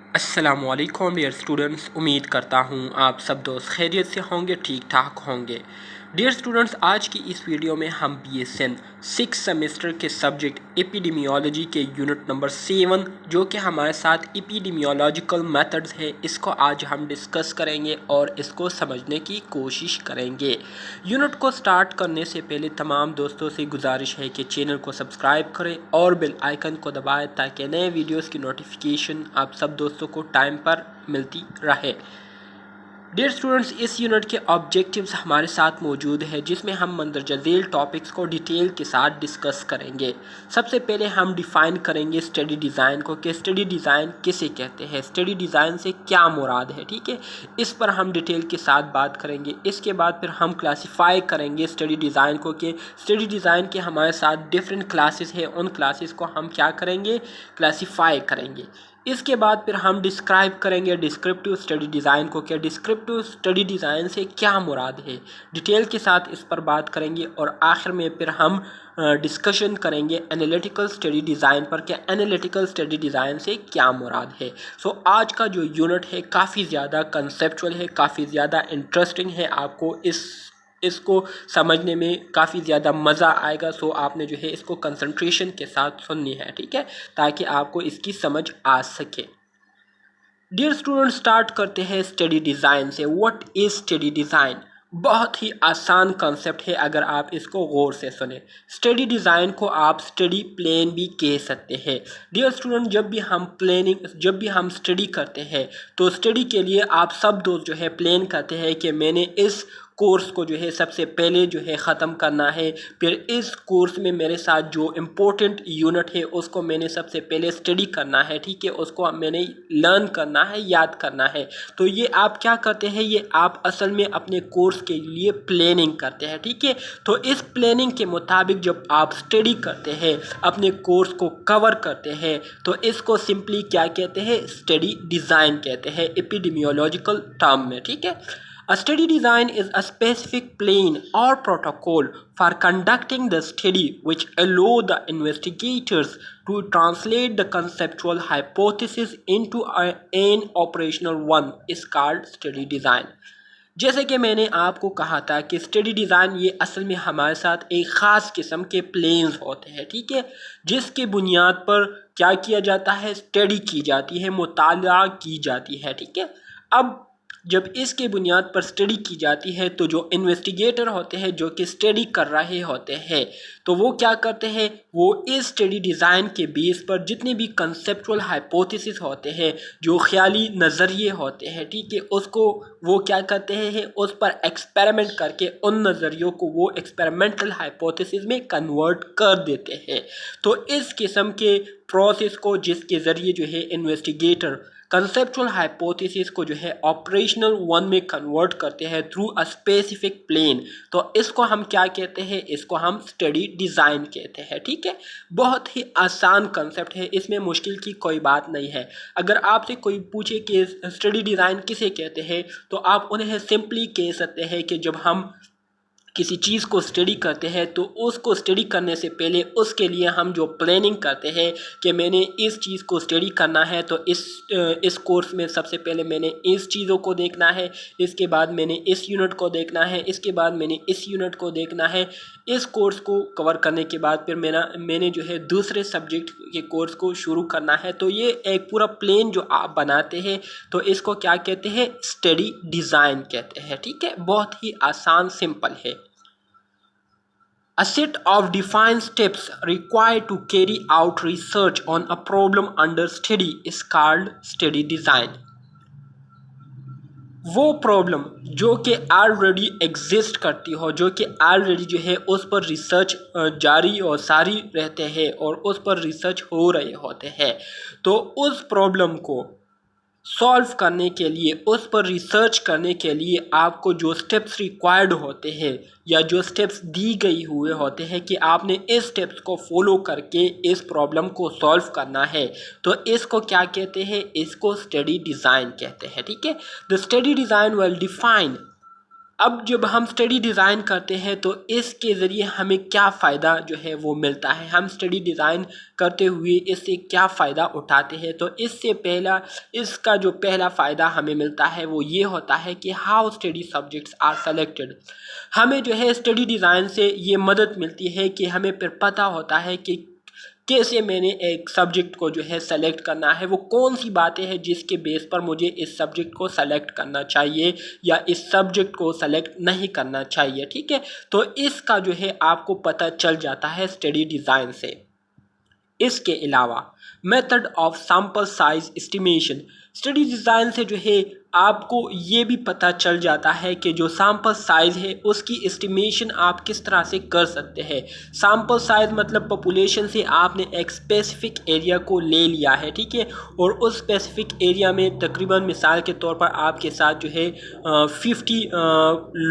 अस्सलामुअलैकुम dear students, उम्मीद करता हूँ आप सब दोस्त खैरियत से होंगे, ठीक ठाक होंगे। डियर स्टूडेंट्स, आज की इस वीडियो में हम BSN 6 सेमेस्टर के सब्जेक्ट एपिडेमियोलॉजी के यूनिट नंबर 7 जो कि हमारे साथ एपिडेमियोलॉजिकल मेथड्स है, इसको आज हम डिस्कस करेंगे और इसको समझने की कोशिश करेंगे। यूनिट को स्टार्ट करने से पहले तमाम दोस्तों से गुजारिश है कि चैनल को सब्सक्राइब करें और बेल आइकन को दबाएं ताकि नए वीडियोस की नोटिफिकेशन आप सब दोस्तों को टाइम पर मिलती रहे। डियर स्टूडेंट्स, इस यूनिट के ऑब्जेक्टिव्स हमारे साथ मौजूद है जिसमें हम मंदरजा झेल टॉपिक्स को डिटेल के साथ डिस्कस करेंगे। सबसे पहले हम डिफ़ाइन करेंगे स्टडी डिज़ाइन को कि स्टडी डिज़ाइन किसे कहते हैं, स्टडी डिज़ाइन से क्या मुराद है, ठीक है। इस पर हम डिटेल के साथ बात करेंगे। इसके बाद फिर हम क्लासीफाई करेंगे स्टडी डिज़ाइन को कि स्टडी डिज़ाइन के हमारे साथ डिफरेंट क्लासेस हैं, उन क्लासेस को हम क्या करेंगे, क्लासीफाई करेंगे। इसके बाद फिर हम डिस्क्राइब करेंगे डिस्क्रिप्टिव स्टडी डिज़ाइन को, क्या डिस्क्रिप्टिव स्टडी डिज़ाइन से क्या मुराद है, डिटेल के साथ इस पर बात करेंगे। और आखिर में फिर हम डिस्कशन करेंगे एनालिटिकल स्टडी डिज़ाइन पर, क्या एनालिटिकल स्टडी डिज़ाइन से क्या मुराद है। सो आज का जो यूनिट है काफ़ी ज़्यादा कंसेप्चुअल है, काफ़ी ज़्यादा इंटरेस्टिंग है, आपको इसको समझने में काफ़ी ज़्यादा मज़ा आएगा। सो आपने जो है इसको कंसंट्रेशन के साथ सुननी है, ठीक है, ताकि आपको इसकी समझ आ सके। डियर स्टूडेंट, स्टार्ट करते हैं स्टडी डिज़ाइन से। What is study design? बहुत ही आसान कंसेप्ट है अगर आप इसको गौर से सुने। स्टडी डिज़ाइन को आप स्टडी प्लान भी कह सकते हैं। डियर स्टूडेंट, जब भी हम स्टडी करते हैं तो स्टडी के लिए आप सब दोस्त जो है प्लान करते हैं कि मैंने इस कोर्स को जो है सबसे पहले जो है ख़त्म करना है, फिर इस कोर्स में मेरे साथ जो इम्पोर्टेंट यूनिट है उसको मैंने सबसे पहले स्टडी करना है, ठीक है, उसको मैंने लर्न करना है, याद करना है। तो ये आप क्या करते हैं, ये आप असल में अपने कोर्स के लिए प्लानिंग करते हैं, ठीक है। तो इस प्लानिंग के मुताबिक जब आप स्टडी करते हैं, अपने कोर्स को कवर करते हैं, तो इसको सिंपली क्या कहते हैं, स्टडी डिज़ाइन कहते हैं एपिडेमियोलॉजिकल टर्म में, ठीक है। A study design is a specific plan or protocol for conducting the study which allow the investigators to translate the conceptual hypothesis into an operational one is called study design। जैसे कि मैंने आपको कहा था कि स्टडी डिज़ाइन ये असल में हमारे साथ एक ख़ास किस्म के प्लेन्स होते हैं, ठीक है, जिसके बुनियाद पर क्या किया जाता है, स्टडी की जाती है, मुताला की जाती है, ठीक है। अब जब इसके बुनियाद पर स्टडी की जाती है तो जो इन्वेस्टिगेटर होते हैं, जो कि स्टडी कर रहे होते हैं, तो वो क्या करते हैं, वो इस स्टडी डिज़ाइन के बेस पर जितने भी कंसेप्चुअल हाइपोथेसिस होते हैं, जो ख्याली नज़रिए होते हैं, ठीक है, उसको वो क्या करते हैं, उस पर एक्सपेरिमेंट करके उन नज़रियों को वो एक्सपेरिमेंटल हाइपोथेसिस में कन्वर्ट कर देते हैं। तो इस किस्म के प्रोसेस को जिसके ज़रिए जो है इन्वेस्टिगेटर कंसेप्चुअल हाइपोथेसिस को जो है ऑपरेशनल वन में कन्वर्ट करते हैं थ्रू अ स्पेसिफिक प्लेन, तो इसको हम क्या कहते हैं, इसको हम स्टडी डिज़ाइन कहते हैं, ठीक है। बहुत ही आसान कंसेप्ट है, इसमें मुश्किल की कोई बात नहीं है। अगर आपसे कोई पूछे कि स्टडी डिज़ाइन किसे कहते हैं, तो आप उन्हें सिंपली कह सकते हैं कि जब हम किसी चीज़ को स्टडी करते हैं तो उसको स्टडी करने से पहले उसके लिए हम जो प्लानिंग करते हैं कि मैंने इस चीज़ को स्टडी करना है, तो इस कोर्स में सबसे पहले मैंने इस चीज़ों को देखना है, इसके बाद मैंने इस यूनिट को देखना है, इसके बाद मैंने इस यूनिट को देखना है। इस कोर्स को कवर करने के बाद फिर मैंने जो है दूसरे सब्जेक्ट के कोर्स को शुरू करना है। तो ये एक पूरा प्लान जो आप बनाते हैं तो इसको क्या कहते हैं, स्टडी डिज़ाइन कहते हैं, ठीक है। बहुत ही आसान, सिंपल है। A set of defined steps required to carry out research on a problem under study is called study design। वो प्रॉब्लम जो कि ऑलरेडी एग्जिस्ट करती हो, जो कि ऑलरेडी जो है उस पर रिसर्च जारी और सारी रहते हैं और उस पर रिसर्च हो रहे होते हैं, तो उस प्रॉब्लम को सॉल्व करने के लिए, उस पर रिसर्च करने के लिए आपको जो स्टेप्स रिक्वायर्ड होते हैं या जो स्टेप्स दी गई हुए होते हैं कि आपने इस स्टेप्स को फॉलो करके इस प्रॉब्लम को सॉल्व करना है, तो इसको क्या कहते हैं, इसको स्टडी डिज़ाइन कहते हैं, ठीक है। The study design will define अब जब हम स्टडी डिज़ाइन करते हैं तो इसके ज़रिए हमें क्या फ़ायदा जो है वो मिलता है, हम स्टडी डिज़ाइन करते हुए इससे क्या फ़ायदा उठाते हैं। तो इसका जो पहला फ़ायदा हमें मिलता है वो ये होता है कि how study subjects are selected. हमें जो है स्टडी डिज़ाइन से ये मदद मिलती है कि हमें फिर पता होता है कि कैसे मैंने एक सब्जेक्ट को जो है सेलेक्ट करना है, वो कौन सी बातें हैं जिसके बेस पर मुझे इस सब्जेक्ट को सेलेक्ट करना चाहिए या इस सब्जेक्ट को सेलेक्ट नहीं करना चाहिए। ठीक है, तो इसका जो है आपको पता चल जाता है स्टडी डिज़ाइन से। इसके अलावा method of sample size estimation, study design से जो है आपको ये भी पता चल जाता है कि जो सैंपल साइज़ है उसकी एस्टिमेशन आप किस तरह से कर सकते हैं। सैंपल साइज़ मतलब पॉपुलेशन से आपने एक स्पेसिफिक एरिया को ले लिया है, ठीक है, और उस स्पेसिफिक एरिया में तकरीबन मिसाल के तौर पर आपके साथ जो है 50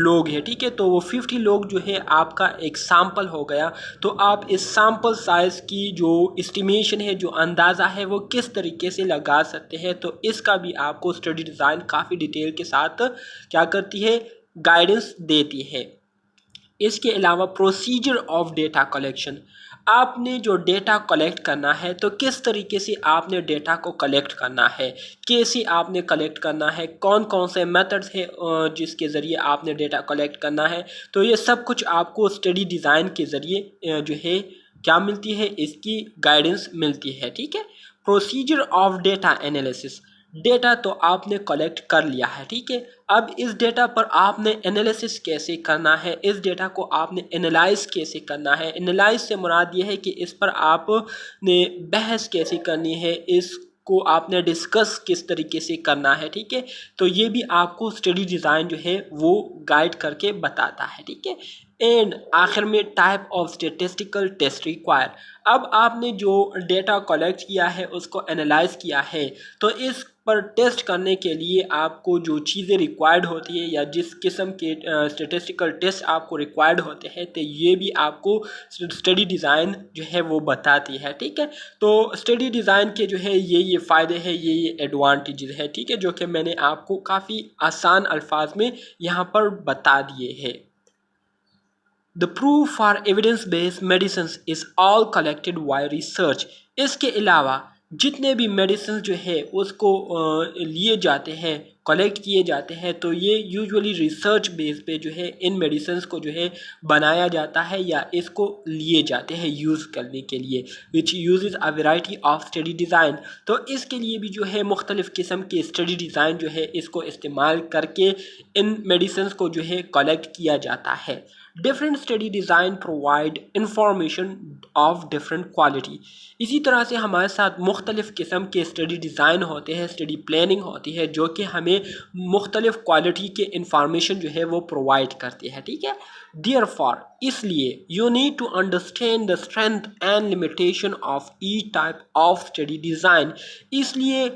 लोग हैं, ठीक है, तो वो 50 लोग जो है आपका एक सैंपल हो गया। तो आप इस सैंपल साइज़ की जो एस्टिमेशन है, जो अंदाज़ा है, वो किस तरीके से लगा सकते हैं। तो इसका भी आपको स्टडी डिज़ाइन काफ़ी डिटेल के साथ क्या करती है, गाइडेंस देती है। इसके अलावा प्रोसीजर ऑफ डेटा कलेक्शन, आपने जो डेटा कलेक्ट करना है तो किस तरीके से आपने डेटा को कलेक्ट करना है, कैसे आपने कलेक्ट करना है, कौन कौन से मेथड्स हैं जिसके ज़रिए आपने डेटा कलेक्ट करना है। तो ये सब कुछ आपको स्टडी डिज़ाइन के ज़रिए जो है क्या मिलती है, इसकी गाइडेंस मिलती है। ठीक है, procedure of data analysis, data तो आपने कलेक्ट कर लिया है, ठीक है, अब इस डेटा पर आपने एनालिसिस कैसे करना है, इस डेटा को आपने एनालाइज कैसे करना है। एनालाइज से मुराद ये है कि इस पर आपने बहस कैसे करनी है, इसको आपने डिस्कस किस तरीके से करना है। ठीक है, तो ये भी आपको स्टडी डिज़ाइन जो है वो गाइड करके बताता है। ठीक है, एंड आखिर में type of statistical test require, अब आपने जो डेटा कलेक्ट किया है उसको एनालाइज किया है, तो इस पर टेस्ट करने के लिए आपको जो चीज़ें रिक्वायर्ड होती है या जिस किस्म के स्टेटिस्टिकल टेस्ट आपको रिक्वायर्ड होते हैं, तो ये भी आपको स्टडी डिज़ाइन जो है वो बताती है। ठीक है, तो स्टडी डिज़ाइन के जो है ये फ़ायदे हैं, ये एडवांटेजेस है, ठीक है, जो कि मैंने आपको काफ़ी आसान अल्फाज में यहाँ पर बता दिए हैं। The proof for evidence-based medicines is all collected via research। इसके अलावा जितने भी मेडिसिन जो है उसको लिए जाते हैं, कलेक्ट किए जाते हैं, तो ये यूजुअली रिसर्च बेस पे जो है इन मेडिसिन को जो है बनाया जाता है या इसको लिए जाते हैं यूज़ करने के लिए, विच use a variety of study design. तो इसके लिए भी जो है मुख्तलिफ़ किस्म के स्टडी डिज़ाइन जो है इसको इस्तेमाल करके इन मेडिसिन को जो है कलेक्ट किया जाता है। Different study design provide information of different quality, इसी तरह से हमारे साथ मुख्तलिफ़ किस्म के स्टडी डिज़ाइन होते हैं, स्टडी प्लानिंग होती है, जो कि हमें मुख्तलिफ़ क्वालिटी के इंफॉर्मेशन जो है वो प्रोवाइड करती है। ठीक है, देयरफॉर इसलिए you need to understand the strength and limitation of each type of study design, इसलिए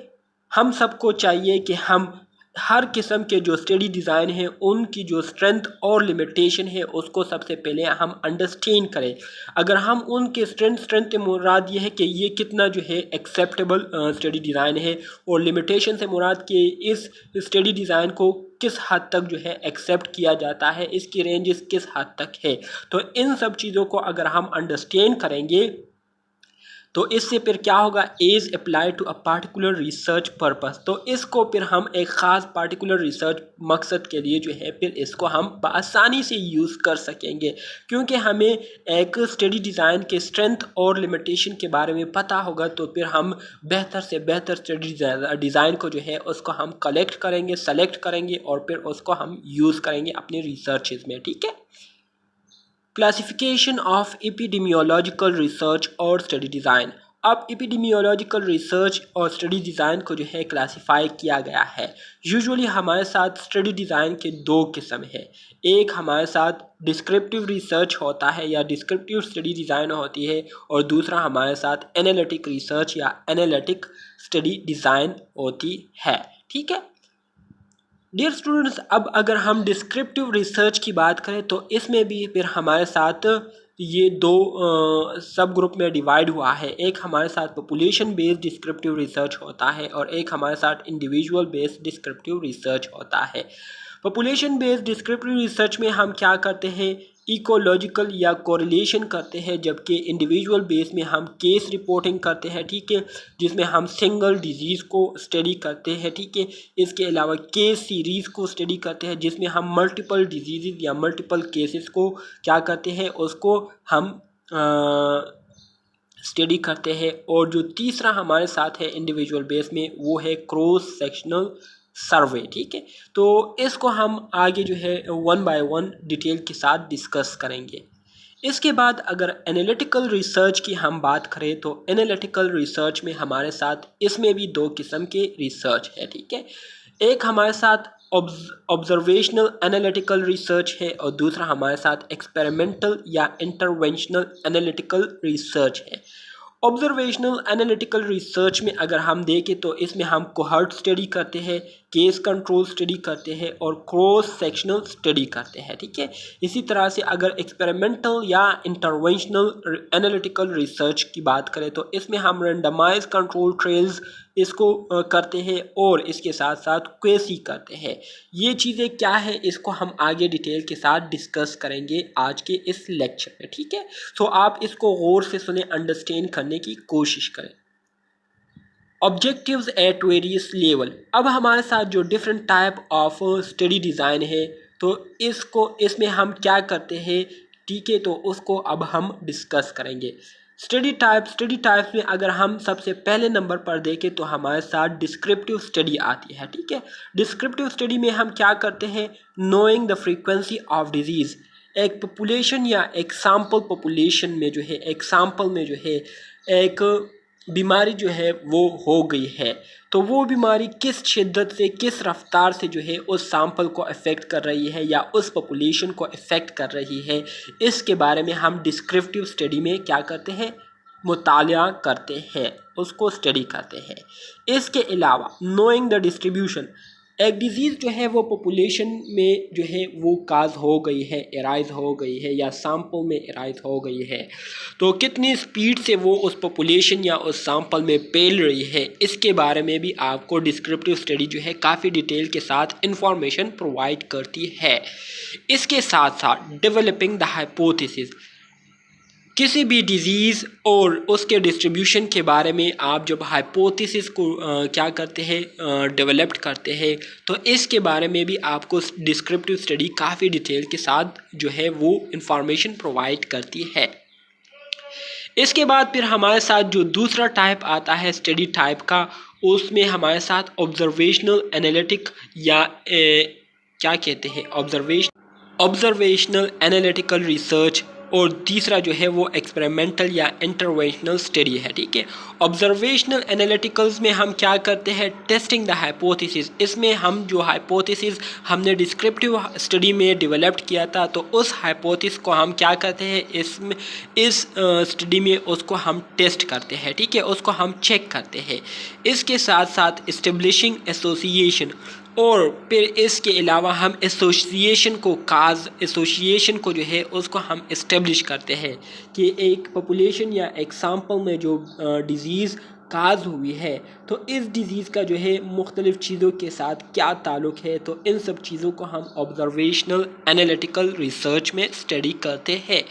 हम सबको चाहिए कि हम हर किस्म के जो स्टडी डिज़ाइन है उनकी जो स्ट्रेंथ और लिमिटेशन है उसको सबसे पहले हम अंडरस्टैंड करें। अगर हम उनके स्ट्रेंथ मुराद ये है कि ये कितना जो है एक्सेप्टेबल स्टडी डिज़ाइन है, और लिमिटेशन से मुराद कि इस स्टडी डिज़ाइन को किस हद तक जो है एक्सेप्ट किया जाता है, इसकी रेंजेस किस हद तक है, तो इन सब चीज़ों को अगर हम अंडरस्टैंड करेंगे तो इससे फिर क्या होगा, as apply to a particular research purpose, तो इसको फिर हम एक ख़ास पार्टिकुलर रिसर्च मकसद के लिए जो है फिर इसको हम बआसानी से यूज़ कर सकेंगे, क्योंकि हमें एक स्टडी डिज़ाइन के स्ट्रेंथ और लिमिटेशन के बारे में पता होगा। तो फिर हम बेहतर से बेहतर स्टडी डिज़ाइन को जो है उसको हम कलेक्ट करेंगे, सेलेक्ट करेंगे और फिर उसको हम यूज़ करेंगे अपनी रिसर्चेज में। ठीक है, क्लासिफिकेशन ऑफ एपिडेमियोलॉजिकल रिसर्च और स्टडी डिज़ाइन, अब एपिडेमियोलॉजिकल रिसर्च और स्टडी डिज़ाइन को जो है क्लासिफाई किया गया है। यूजुअली हमारे साथ स्टडी डिज़ाइन के दो किस्म है, एक हमारे साथ डिस्क्रिप्टिव रिसर्च होता है या डिस्क्रिप्टिव स्टडी डिज़ाइन होती है, और दूसरा हमारे साथ एनालिटिक रिसर्च या एनालिटिक स्टडी डिज़ाइन होती है। ठीक है डियर स्टूडेंट्स, अब अगर हम डिस्क्रिप्टिव रिसर्च की बात करें तो इसमें भी फिर हमारे साथ ये दो सब ग्रुप में डिवाइड हुआ है। एक हमारे साथ पॉपुलेशन बेस्ड डिस्क्रिप्टिव रिसर्च होता है और एक हमारे साथ इंडिविजुअल बेस्ड डिस्क्रिप्टिव रिसर्च होता है। पॉपुलेशन बेस्ड डिस्क्रिप्टिव रिसर्च में हम क्या करते हैं, इकोलॉजिकल या कोरिलेशन करते हैं, जबकि इंडिविजुअल बेस में हम केस रिपोर्टिंग करते हैं, ठीक है, जिसमें हम सिंगल डिजीज़ को स्टडी करते हैं, ठीक है। इसके अलावा केस सीरीज़ को स्टडी करते हैं, जिसमें हम मल्टीपल डिजीज़ या मल्टीपल केसेस को क्या करते हैं, उसको हम स्टडी करते हैं। और जो तीसरा हमारे साथ है इंडिविजुअल बेस में, वो है क्रॉस सेक्शनल सर्वे, ठीक है। तो इसको हम आगे जो है वन बाय वन डिटेल के साथ डिस्कस करेंगे। इसके बाद अगर एनालिटिकल रिसर्च की हम बात करें तो एनालिटिकल रिसर्च में हमारे साथ इसमें भी दो किस्म के रिसर्च है, ठीक है। एक हमारे साथ ऑब्जर्वेशनल एनालिटिकल रिसर्च है और दूसरा हमारे साथ एक्सपेरिमेंटल या इंटरवेंशनल एनालिटिकल रिसर्च है। ऑब्जर्वेशनल एनालिटिकल रिसर्च में अगर हम देखें तो इसमें हम कोहर्ट स्टडी करते हैं, केस कंट्रोल स्टडी करते हैं और क्रॉस सेक्शनल स्टडी करते हैं, ठीक है। इसी तरह से अगर एक्सपेरिमेंटल या इंटरवेंशनल एनालिटिकल रिसर्च की बात करें तो इसमें हम रेंडमाइज कंट्रोल ट्रायल्स इसको करते हैं और इसके साथ साथ क्वेसी करते हैं। ये चीज़ें क्या है, इसको हम आगे डिटेल के साथ डिस्कस करेंगे आज के इस लेक्चर में, ठीक है। तो आप इसको गौर से सुने, अंडरस्टैंड करने की कोशिश करें। Objectives at various level. अब हमारे साथ जो different type of study design है, तो इसमें हम क्या करते हैं, ठीक है, तो उसको अब हम डिस्कस करेंगे। स्टडी टाइप्स में अगर हम सबसे पहले नंबर पर देखें तो हमारे साथ डिस्क्रिप्टिव स्टडी आती है, ठीक है। डिस्क्रिप्टिव स्टडी में हम क्या करते हैं, knowing the frequency of disease. एक पॉपुलेशन या एक सैम्पल पॉपुलेशन में जो है, एक सैम्पल में जो है एक बीमारी जो है वो हो गई है, तो वो बीमारी किस शिद्दत से, किस रफ्तार से जो है उस सैंपल को अफेक्ट कर रही है या उस पॉपुलेशन को अफेक्ट कर रही है, इसके बारे में हम डिस्क्रिप्टिव स्टडी में क्या करते हैं, मुतालिया करते हैं, उसको स्टडी करते हैं। इसके अलावा नोइंग द डिस्ट्रीब्यूशन, एक डिज़ीज़ जो है वो पॉपुलेशन में जो है वो काज हो गई है, एराइज हो गई है या सैंपल में एराइज हो गई है, तो कितनी स्पीड से वो उस पॉपुलेशन या उस सैंपल में फैल रही है, इसके बारे में भी आपको डिस्क्रिप्टिव स्टडी जो है काफ़ी डिटेल के साथ इंफॉर्मेशन प्रोवाइड करती है। इसके साथ साथ डेवलपिंग द हाइपोथेसिस, किसी भी डिज़ीज़ और उसके डिस्ट्रीब्यूशन के बारे में आप जब हाइपोथेसिस को क्या करते हैं, डेवलप करते हैं, तो इसके बारे में भी आपको डिस्क्रिप्टिव स्टडी काफ़ी डिटेल के साथ जो है वो इंफॉर्मेशन प्रोवाइड करती है। इसके बाद फिर हमारे साथ जो दूसरा टाइप आता है स्टडी टाइप का, उसमें हमारे साथ ऑब्जर्वेशनल एनालिटिक या क्या कहते हैं, ऑब्जर्वेशनल एनालिटिकल रिसर्च, और तीसरा जो है वो एक्सपेरिमेंटल या इंटरवेंशनल स्टडी है, ठीक है। ऑब्जर्वेशनल एनालिटिकल्स में हम क्या करते हैं, टेस्टिंग द हाइपोथेसिस। इसमें हम जो हाइपोथेसिस हमने डिस्क्रिप्टिव स्टडी में डेवलप्ड किया था, तो उस हाइपोथेसिस को हम क्या करते हैं, इस स्टडी में उसको हम टेस्ट करते हैं, ठीक है, उसको हम चेक करते हैं। इसके साथ साथ इस्टेब्लिशिंग एसोसिएशन, और फिर इसके अलावा हम एसोसिएशन को जो है उसको हम इस्टेब्लिश करते हैं कि एक पॉपुलेशन या एक सैंपल में जो डिज़ीज़ काज हुई है, तो इस डिज़ीज़ का जो है मुख्तलिफ़ चीज़ों के साथ क्या ताल्लुक़ है, तो इन सब चीज़ों को हम ऑब्जर्वेशनल एनालिटिकल रिसर्च में स्टडी करते हैं।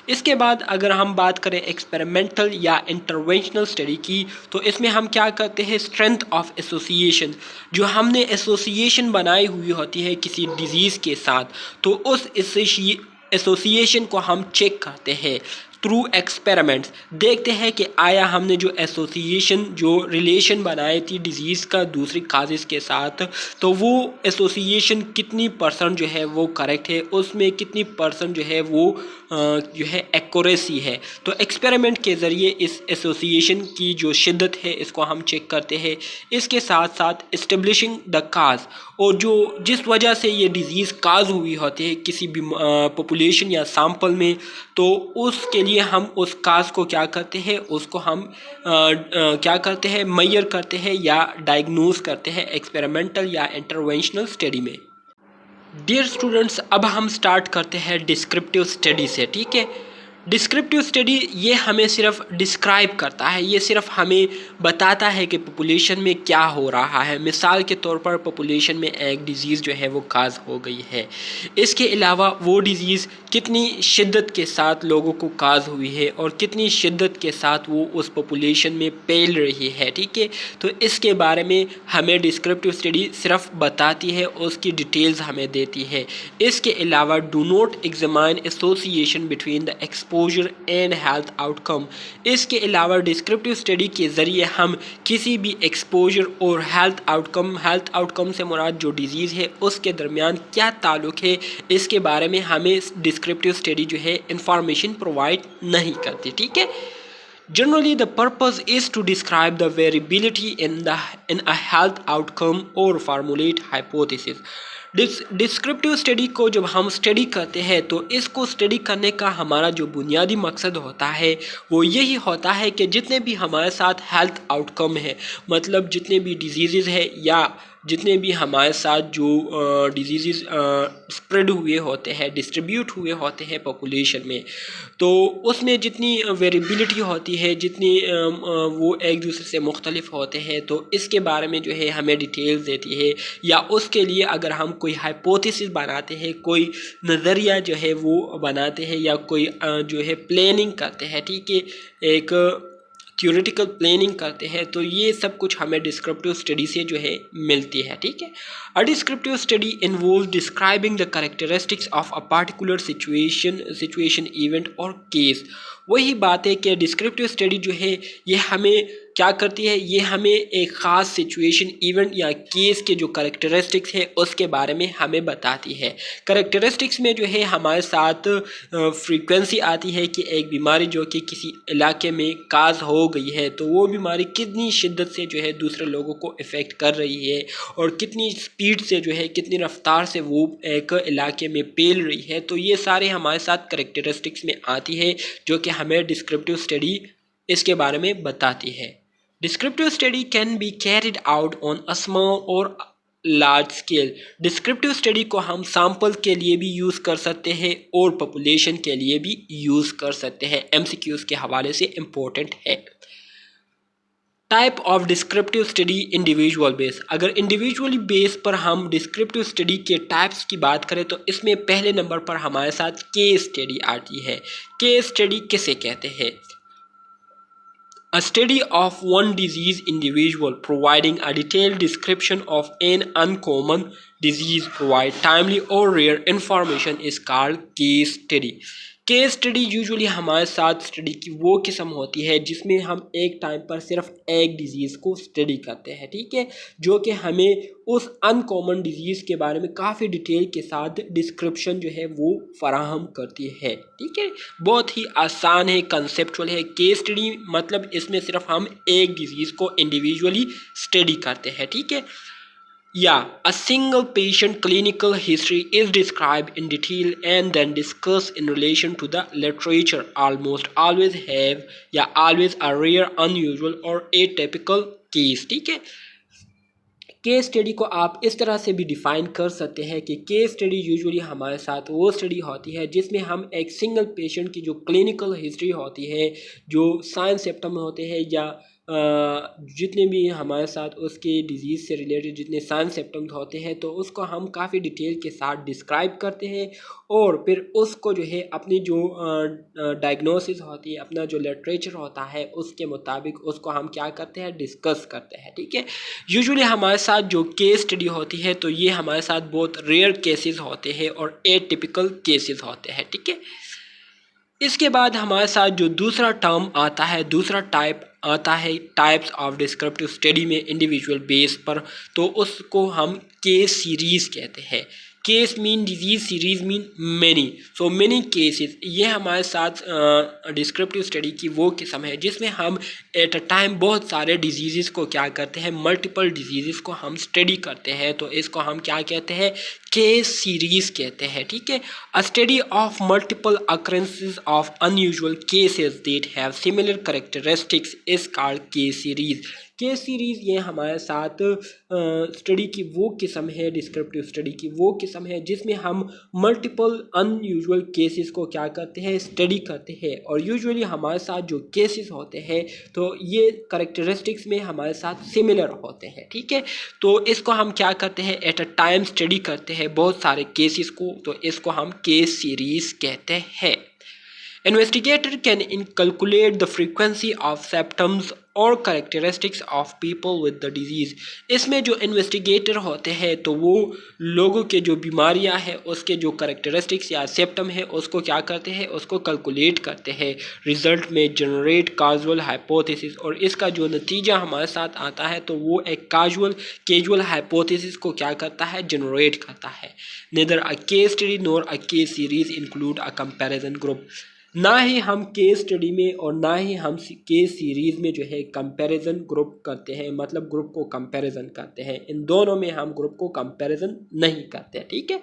इसके बाद अगर हम बात करें एक्सपेरिमेंटल या इंटरवेंशनल स्टडी की, तो इसमें हम क्या करते हैं, स्ट्रेंथ ऑफ एसोसिएशन, जो हमने एसोसिएशन बनाई हुई होती है किसी डिज़ीज़ के साथ, तो उस एसोसिएशन को हम चेक करते हैं थ्रू एक्सपेरिमेंट्स। देखते हैं कि आया हमने जो एसोसिएशन, जो रिलेशन बनाई थी डिज़ीज़ का दूसरी काजेज़ के साथ, तो वो एसोसिएशन कितनी परसेंट जो है वो करेक्ट है, उसमें कितनी परसेंट जो है वो जो है एक्यूरेसी है। तो एक्सपेरिमेंट के ज़रिए इस एसोसिएशन की जो शिद्दत है इसको हम चेक करते हैं। इसके साथ साथ इस्टेब्लिशिंग द काज, और जो जिस वजह से ये डिज़ीज़ काज हुई होती है किसी भी पॉपुलेशन या सैंपल में, तो उसके लिए हम उस काज को क्या करते हैं, उसको हम क्या करते हैं, मेजर करते हैं या डायग्नोज करते हैं एक्सपेरिमेंटल या इंटरवेंशनल स्टडी में। डियर स्टूडेंट्स, अब हम स्टार्ट करते हैं डिस्क्रिप्टिव स्टडी से, ठीक है। डिस्क्रिप्टिव स्टडी ये हमें सिर्फ डिस्क्राइब करता है, ये सिर्फ हमें बताता है कि पॉपुलेशन में क्या हो रहा है। मिसाल के तौर पर पॉपुलेशन में एक डिज़ीज़ जो है वो काज हो गई है, इसके अलावा वो डिज़ीज़ कितनी शिद्दत के साथ लोगों को काज हुई है और कितनी शिद्दत के साथ वो उस पॉपुलेशन में फैल रही है, ठीक है। तो इसके बारे में हमें डिस्क्रिप्टिव स्टडी सिर्फ बताती है, उसकी डिटेल्स हमें देती है। इसके अलावा do not examine association between the exposure and health outcome. इसके अलावा डिस्क्रिप्टिव स्टडी के ज़रिए हम किसी भी एक्सपोजर और हेल्थ आउटकम से मुराद जो डिज़ीज़ है उसके दरमियान क्या ताल्लुक़ है, इसके बारे में हमें डिस्क्रिप्टिव स्टडी जो है इंफॉर्मेशन प्रोवाइड नहीं करती, ठीक है। Generally, the purpose is to describe the variability in a health outcome or formulate hypothesis. Descriptive study को जब हम स्टडी करते हैं तो इसको स्टडी करने का हमारा जो बुनियादी मकसद होता है वो यही होता है कि जितने भी हमारे साथ हेल्थ आउटकम है, मतलब जितने भी डिजीज़ है या जितने भी हमारे साथ जो डिजीज़ स्प्रेड हुए होते हैं, डिस्ट्रीब्यूट हुए होते हैं पॉपुलेशन में, तो उसमें जितनी वेरिएबिलिटी होती है, जितनी वो एक दूसरे से मुख्तलिफ होते हैं, तो इसके बारे में जो है हमें डिटेल्स देती है। या उसके लिए अगर हम कोई हाइपोथेसिस बनाते हैं, कोई नज़रिया जो है वो बनाते हैं या कोई जो है प्लानिंग करते हैं, ठीक है, एक थ्योरेटिकल प्लानिंग करते हैं, तो ये सब कुछ हमें डिस्क्रिप्टिव स्टडी से जो है मिलती है, ठीक है। अ descriptive study involve describing the characteristics of a particular situation event और केस। वही बात है कि डिस्क्रिप्टिव स्टडी जो है ये हमें क्या करती है, ये हमें एक ख़ास सिचुएशन इवेंट या केस के जो कैरेक्टरिस्टिक्स है उसके बारे में हमें बताती है। कैरेक्टरिस्टिक्स में जो है हमारे साथ फ्रीक्वेंसी आती है कि एक बीमारी जो कि किसी इलाके में काज हो गई है तो वो बीमारी कितनी शिद्दत से जो है दूसरे लोगों को इफ़ेक्ट कर रही है और कितनी स्पीड से जो है, कितनी रफ्तार से वो एक इलाके में फैल रही है। तो ये सारे हमारे साथ कैरेक्टरिस्टिक्स में आती है जो कि हमें डिस्क्रिप्टिव स्टडी इसके बारे में बताती है। Descriptive study can be carried out on a small और लार्ज स्केल। डिस्क्रिप्टिव स्टडी को हम सैंपल के लिए भी यूज़ कर सकते हैं और पॉपुलेशन के लिए भी यूज़ कर सकते हैं। एमसीक्यूज़ के हवाले से इम्पोर्टेंट है। Type of descriptive study individual base. अगर इंडिविजुअली बेस पर हम डिस्क्रिप्टिव स्टडी के टाइप्स की बात करें तो इसमें पहले नंबर पर हमारे साथ केस स्टडी आती है। केस स्टडी किसे कहते हैं? A study of one disease individual providing a detailed description of an uncommon disease provide timely or rare information is called case study. Case study usually हमारे साथ स्टडी की वो किस्म होती है जिसमें हम एक टाइम पर सिर्फ एक डिज़ीज़ को स्टडी करते हैं, ठीक है, जो कि हमें उस अनकॉमन डिज़ीज़ के बारे में काफ़ी डिटेल के साथ डिस्क्रिप्शन जो है वो फराहम करती है, ठीक है। बहुत ही आसान है, कंसेप्चुअल है। केस स्टडी मतलब इसमें सिर्फ हम एक डिज़ीज़ को इंडिविजुअली स्टडी करते हैं, ठीक है। Yeah, a single patient clinical history is described in detail and then discussed in relation to the literature. Almost always have या always a rare, unusual or atypical case, ठीक है। Case study को आप इस तरह से भी डिफ़ाइन कर सकते हैं कि केस स्टडी यूजुअली हमारे साथ वो स्टडी होती है जिसमें हम एक सिंगल पेशेंट की जो क्लिनिकल हिस्ट्री होती है, जो साइन सिम्टम होते हैं या जितने भी हमारे साथ उसके डिज़ीज़ से रिलेटेड जितने साइन सिम्टम्स होते हैं तो उसको हम काफ़ी डिटेल के साथ डिस्क्राइब करते हैं और फिर उसको जो है अपनी जो डायग्नोसिस होती है, अपना जो लिटरेचर होता है उसके मुताबिक उसको हम क्या करते हैं, डिस्कस करते हैं, ठीक है। यूजुअली हमारे साथ जो केस स्टडी होती है तो ये हमारे साथ बहुत रेयर केसेस होते हैं और एटिपिकल केसेस होते हैं, ठीक है। इसके बाद हमारे साथ जो दूसरा टर्म आता है, दूसरा टाइप आता है टाइप्स ऑफ डिस्क्रिप्टिव स्टडी में इंडिविजुअल बेस पर, तो उसको हम केस सीरीज़ कहते हैं। Case mean disease, series mean many, so many cases. ये हमारे साथ डिस्क्रिप्टिव स्टडी की वो किस्म है जिसमें हम एट अ टाइम बहुत सारे डिजीज़ को क्या करते हैं, मल्टीपल डिजीज़ को हम स्टडी करते हैं, तो इसको हम क्या कहते हैं, केस सीरीज़ कहते हैं, ठीक है। A study of multiple occurrences of unusual cases that have similar characteristics is called case series. Case series ये हमारे साथ स्टडी की वो किस्म है, डिस्क्रिप्टिव स्टडी की वो किस्म है जिसमें हम मल्टीपल अनयूजुअल केसेस को क्या करते हैं, स्टडी करते हैं। और यूजुअली हमारे साथ जो केसेस होते हैं तो ये करेक्टरिस्टिक्स में हमारे साथ सिमिलर होते हैं, ठीक है। तो इसको हम क्या करते हैं, एट अ टाइम स्टडी करते हैं बहुत सारे केसेस को, तो इसको हम केस सीरीज़ कहते हैं। Investigator can calculate the frequency of symptoms or characteristics of people with the disease। इसमें जो इन्वेस्टिगेटर होते हैं तो वो लोगों के जो बीमारियां हैं उसके जो करेक्टरिस्टिक्स या सिम्टम है उसको क्या करते हैं, उसको कैलकुलेट करते हैं। रिजल्ट में जनरेट काजुअल हाइपोथेसिस, और इसका जो नतीजा हमारे साथ आता है तो वो एक कैजुअल हाइपोथेसिस को क्या करता है, जनरेट करता है। Neither a case study nor a case series include a comparison group. ना ही हम केस स्टडी में और ना ही हम केस सीरीज़ में जो है कंपैरिजन ग्रुप करते हैं, मतलब ग्रुप को कंपैरिजन करते हैं। इन दोनों में हम ग्रुप को कंपैरिजन नहीं करते हैं, ठीक है।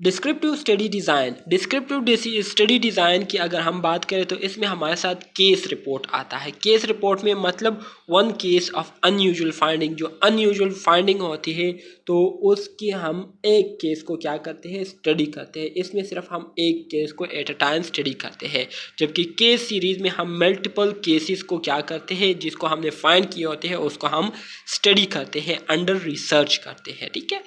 Descriptive study design, descriptive study design की अगर हम बात करें तो इसमें हमारे साथ केस रिपोर्ट आता है। केस रिपोर्ट में मतलब one case of unusual finding, जो अनयूजुअल फाइंडिंग होती है तो उसकी हम एक केस को क्या करते हैं, स्टडी करते हैं। इसमें सिर्फ हम एक केस को एट अ टाइम स्टडी करते हैं, जबकि केस सीरीज़ में हम मल्टीपल केसेस को क्या करते हैं, जिसको हमने फाइंड किए होते हैं उसको हम स्टडी करते हैं, अंडर रिसर्च करते हैं, ठीक है।